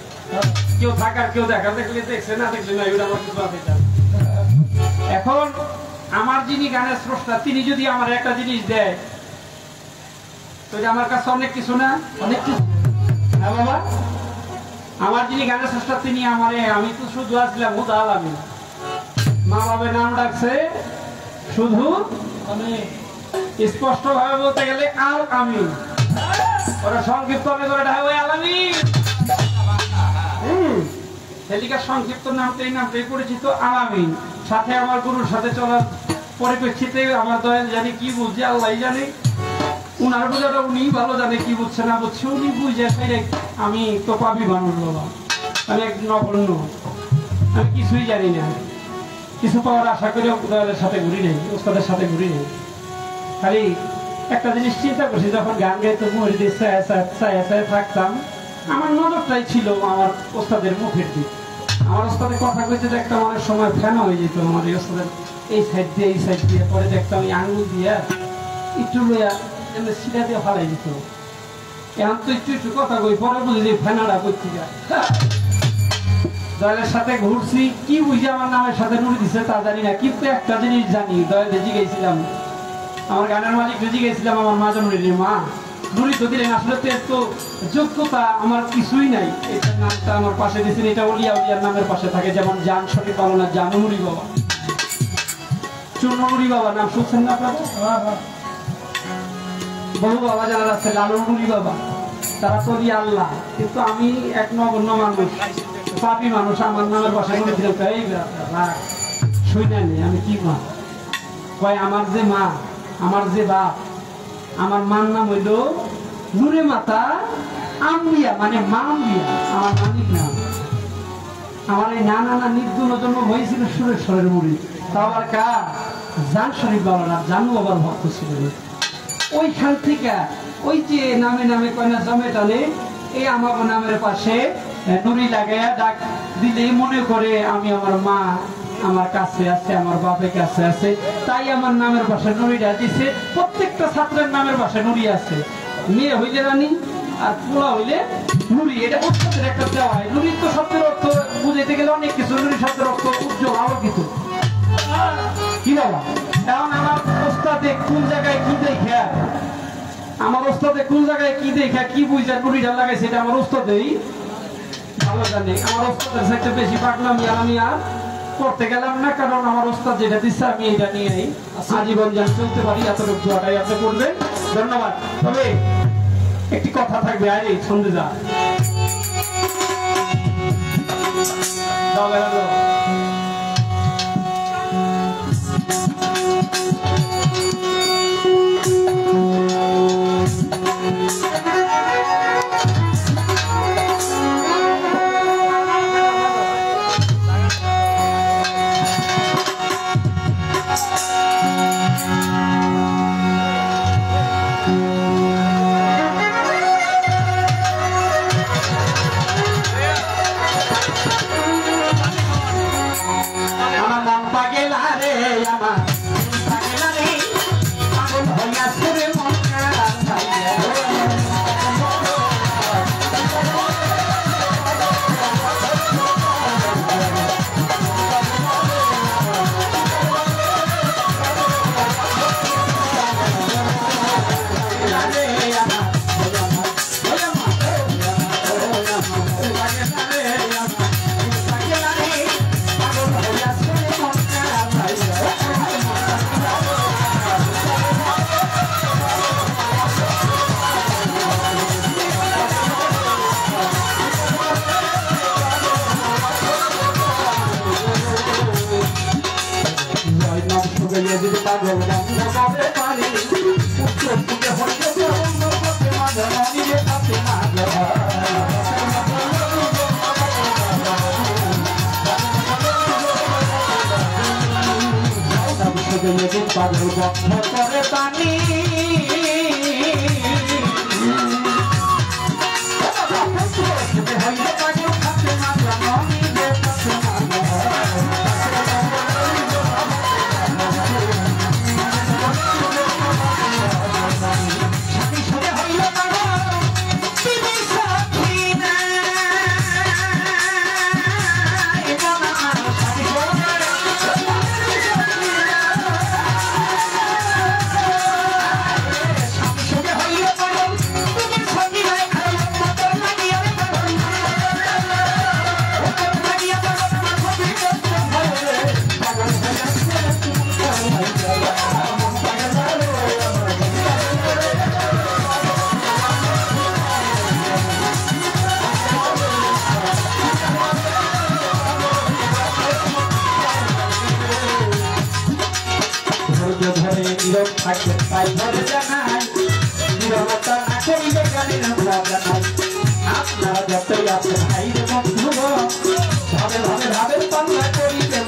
কেউ থাকার কেউ দেখার দেখলে দেখছে, না দেখলে না, এগুলো আমার কিছু বাজাইতাম। এখন আমার যিনি গানের স্রষ্টা তিনি যদি আমার একটা জিনিস দেয়, তো আমার কাছে অনেক কিছু না, অনেক কিছু। হ্যাঁ বাবা, আমার যিনি গানের স্রষ্টা তিনি আমারে, আমি তো শুধু আসলাম হুদা আলামিন, মা বাবা নাম ডাকছে শুধু, স্পষ্ট ভাবে বলতে গেলে আল আমিন, ওরা সংক্ষিপ্ত করে ডাকে ওই আলামিন। হেলিকার সংক্ষিপ্ত নামতেই পরিচিত আলামিন। সাথে আমার গুরুর সাথে চলার পরিপ্রেক্ষিতে আমার দয়াল জানি কি বুঝছে, আল্লাহ জানে, উনার বোঝাটা উনি ভালো জানে, কি বুঝছে না বুঝছে উনি বুঝে। আমি তো পাবি মানুষ বাবা, আমি এক নগণ্য, আমি কিছুই জানি না, কিছু পাওয়ার আশা করে দয়ালের সাথে ঘুরি নেই, ওস্তাদের সাথে ঘুরি নেই। খালি একটা জিনিস চিন্তা করছি, যখন গান গাইতে মসজিদে ছায়া থাকতাম, আমার নজরটাই ছিল আমার ওস্তাদের মুখের দিক। আমার ওস্তাদের কথা কইতে দেখতাম অনেক সময় ফ্যান হয়ে যেত আমার এই ওস্তাদের, এই সাইড দিয়ে পরে দেখতাম এই আঙুল দিয়া একটু লইয়া সিধা দিয়ে ফালাই দিত। এখন তো একটু কথা কই, পরে বুঝি যে ফ্যানাটা করছি। দয়ালের সাথে ঘুরছি, কি বুঝি আমার নামের সাথে নুড়ি দিচ্ছে তা জানি না, কিন্তু একটা জিনিস জানি, দয়ালে জিগেছিলাম, আমার গানের মালিক জিগেছিলাম, আমার মা জননীর মা নুড়ি তো দিলেন, আসলে তো যোগ্যতা আমার কিছুই নাই। এটার নামটা আমার পাশে দিয়েছেন, এটা উলিয়া উলিয়ার নামের পাশে থাকে, যেমন জান শরীফ পালনা জানু নুড়ি বাবা, চূর্ণ নুড়ি বাবা নাম শুনছেন না আপনারা? বহু বাবা যারা আছে লালু নুড়ি বাবা, তারা তো আল্লাহ, কিন্তু আমি এক নগণ্য মানুষ, পাপি মানুষ, আমার নামের পাশে নুড়ি দিলাম। এই শুনে নেই আমি কি মা কয়, আমার যে মা, আমার যে বাপ, আমার মার নাম হইল নুরে মাতা আম্বিয়া, মানে মা আম্বিয়া, আমার মানিক নাম। আমার এই নানা নির্গুণ জন্ম হয়েছিল সুরেশ্বরের মুড়ি, তাও আবার কার? জান শরীফ বাবা না জানু বাবার ভক্ত ছিলেন। ওইখান থেকে ওই যে নামে নামে কয়না জমে টানে এই আমার নামের পাশে নুরি লাগাইয়া ডাক দিলে মনে করে আমি আমার মা আমার কাছে আছে, আমার বাপের কাছে আছে, তাই আমার নামের পাশে নুরিটা দিছে। প্রত্যেকটা ছাত্রের নামের পাশে নুরি আছে। মেয়ে হইলে রানী আর পোলা হইলে নুরি, এটা উৎসবের একটা দেওয়া হয়। নুরির তো শব্দের অর্থ বুঝাইতে গেলে অনেক কিছু। নুরি শব্দের অর্থ উজ্জ্বল আরো কিছু। কি বাবা এখন আমার ওস্তাদে কোন জায়গায় কি দেখা, আমার ওস্তাদে কোন জায়গায় কি দেখা কি বুঝা নুরিটা লাগাইছে এটা আমার ওস্তাদেই ভালো জানে। আমার ওস্তাদের সাথে বেশি পাকলামি আমি আর করতে গেলাম না, কারণ আমার ওস্তাদ যেটা দিচ্ছে আমি এটা নিয়েই আজীবন যেন চলতে পারি এতটুকু দোয়াটাই আপনি করবেন। ধন্যবাদ। তবে একটি কথা থাকবে, আরে সন্ধে যা পাগল বন্ধ করে পানি থাকবে তাই ধরে জানাই নিরবতা না করিলে গানের জানাই আপনারা যতই আছেন ভাইরে বন্ধু ভাবে ভাবে ভাবে পাল্লা করিলে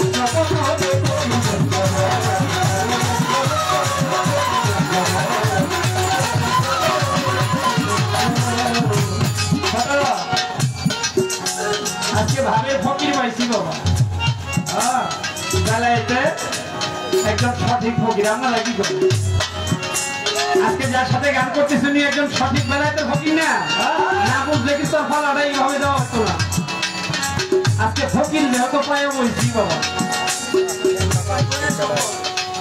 আজকে ভাবে ফকির পাইছি বাবা। হ্যাঁ বেলাইতে একজন সঠিক ফকির। আপনারা কি করেন? আজকে যার সাথে গান করতেছে উনি একজন সঠিক বেলাইতে ফকির না, না বুঝলে কিন্তু ফলাটা এইভাবে দেওয়া হতো না। আজকে ফকির যেহেতু পায়ে বলছি বাবা,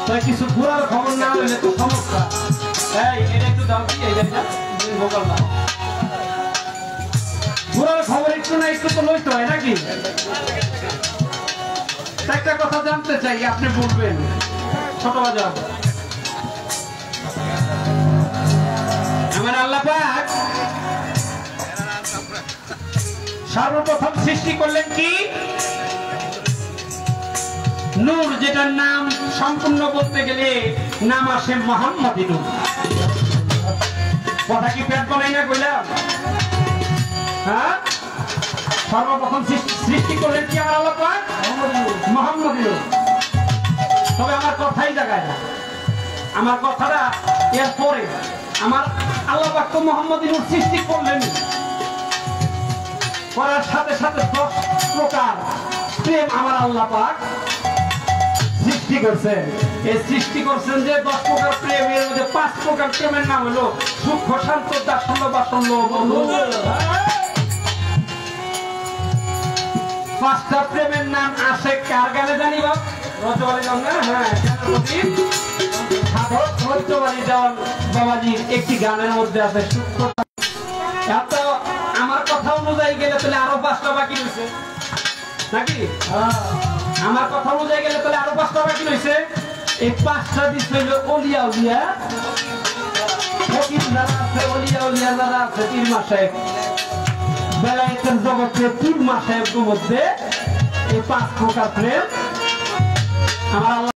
তাই কিছু ঘোরার খবর না হইলে তো সমস্যা। এটা একটু দাও কি ঘোরার খবর একটু না একটু তো লইতে হয় নাকি? একটা কথা জানতে চাই, আপনি বলবেন ছোট বাজার। আমার আল্লাহ পাক সর্বপ্রথম সৃষ্টি করলেন কি? নূর, যেটার নাম সম্পূর্ণ বলতে গেলে নাম আসে মোহাম্মদী নূর। কথা কি পেট বলাই না কইলাম? হ্যাঁ, সর্বপ্রথম সৃষ্টি করলেন কি আমার আল্লাহ পাক? মোহাম্মদী নূর। তবে আমার কথাই জায়গায় না, আমার কথাটা এরপরে আমার আল্লাহ পাক তো মুহাম্মদ সৃষ্টি করলেন, করার সাথে সাথে 10 প্রকার প্রেম আমার আল্লাহ পাক সৃষ্টি করছেন। এই সৃষ্টি করছেন যে 10 প্রকার প্রেম, এর মধ্যে 5 প্রকার প্রেমের নাম হলো সূক্ষ্ম, শান্ত, দাসল্য, বাসল্য, বন্ধু। 5টা প্রেমের নাম আসে কার গানে জানিব? রজবাড়ি গান না? হ্যাঁ, সাধক রজবাড়ি গান বাবাজির একটি গানের মধ্যে আছে সূক্ষ্ম। এত আমার কথা অনুযায়ী গেলে তাহলে আরো 5টা বাকি রয়েছে নাকি? আমার কথা অনুযায়ী গেলে তাহলে আরো 5টা বাকি রয়েছে। এই 5টা দিক হইল অলিয়া উলিয়া, ফকির যারা আছে, অলিয়া উলিয়া যারা আছে, পীর মাসায়েখ, বেলায়েতের জগতে পীর মাসায়েখের মধ্যে এই 5 প্রকার প্রেম আমার আল্লাহ